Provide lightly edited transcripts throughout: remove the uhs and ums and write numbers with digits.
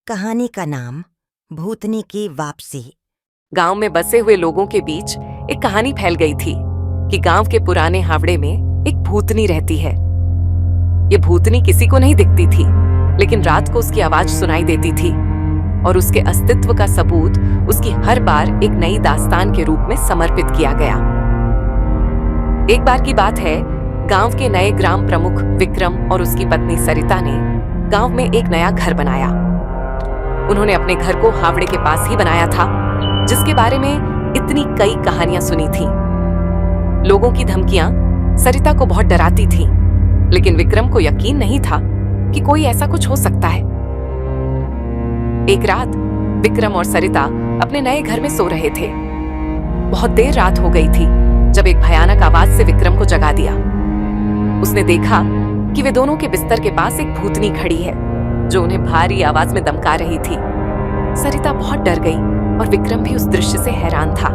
कहानी का नाम भूतनी की वापसी। गांव में बसे हुए लोगों के बीच एक कहानी फैल गई थी कि गांव के पुराने हावड़े में एक भूतनी रहती है। ये भूतनी किसी को नहीं दिखती थी, लेकिन रात को उसकी आवाज सुनाई देती थी और उसके अस्तित्व का सबूत उसकी हर बार एक नई दास्तान के रूप में समर्पित किया गया। एक बार की बात है, गांव के नए ग्राम प्रमुख विक्रम और उसकी पत्नी सरिता ने गांव में एक नया घर बनाया। उन्होंने अपने घर को हावड़े के पास ही बनाया था, जिसके बारे में इतनी कई कहानियां सुनी थी। लोगों की धमकियां सरिता को बहुत डराती थीं, लेकिन विक्रम को यकीन नहीं था कि कोई ऐसा कुछ हो सकता है। एक रात विक्रम और सरिता अपने नए घर में सो रहे थे। बहुत देर रात हो गई थी जब एक भयानक आवाज से विक्रम को जगा दिया। उसने देखा कि वे दोनों के बिस्तर के पास एक भूतनी खड़ी है, जो उन्हें भारी आवाज में धमका रही थी। सरिता बहुत डर गई और विक्रम भी उस दृश्य से हैरान था।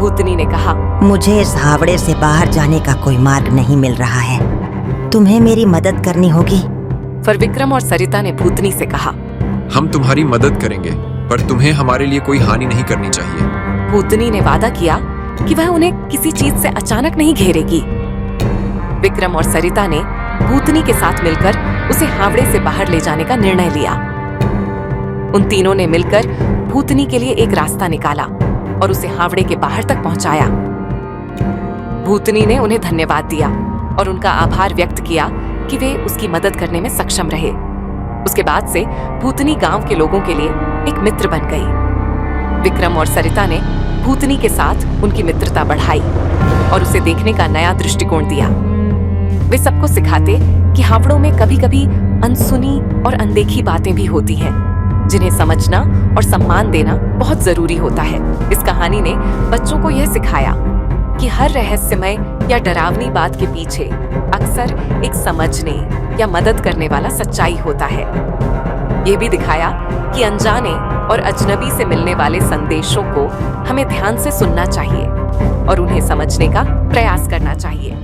भूतनी ने कहा, मुझे इस हावड़े से बाहर जाने का कोई मार्ग नहीं मिल रहा है, तुम्हें मेरी मदद करनी होगी। पर विक्रम और सरिता ने भूतनी से कहा, हम तुम्हारी मदद करेंगे, पर तुम्हें हमारे लिए कोई हानि नहीं करनी चाहिए। भूतनी ने वादा किया कि वह उन्हें किसी चीज से अचानक नहीं घेरेगी। विक्रम और सरिता ने भूतनी के साथ मिलकर उसे हावड़े से बाहर ले जाने का निर्णय लिया। उन तीनों ने मिलकर भूतनी के लिए एक रास्ता निकाला और उसे हावड़े के बाहर तक पहुंचाया। भूतनी ने उन्हें धन्यवाद दिया और उनका आभार व्यक्त किया कि वे उसकी मदद करने में सक्षम रहे। उसके बाद से भूतनी गांव के लोगों के लिए एक मित्र बन गई। विक्रम और सरिता ने भूतनी के साथ उनकी मित्रता बढ़ाई और उसे देखने का नया दृष्टिकोण दिया। वे सबको सिखाते कि हावड़ों में कभी-कभी अनसुनी और अनदेखी बातें भी होती हैं, जिन्हें समझना और सम्मान देना बहुत जरूरी होता है। इस कहानी ने बच्चों को यह सिखाया कि हर रहस्यमय या डरावनी बात के पीछे अक्सर एक समझने या मदद करने वाला सच्चाई होता है। ये भी दिखाया कि अनजाने और अजनबी से मिलने वाले संदेशों को हमें ध्यान से सुनना चाहिए और उन्हें समझने का प्रयास करना चाहिए।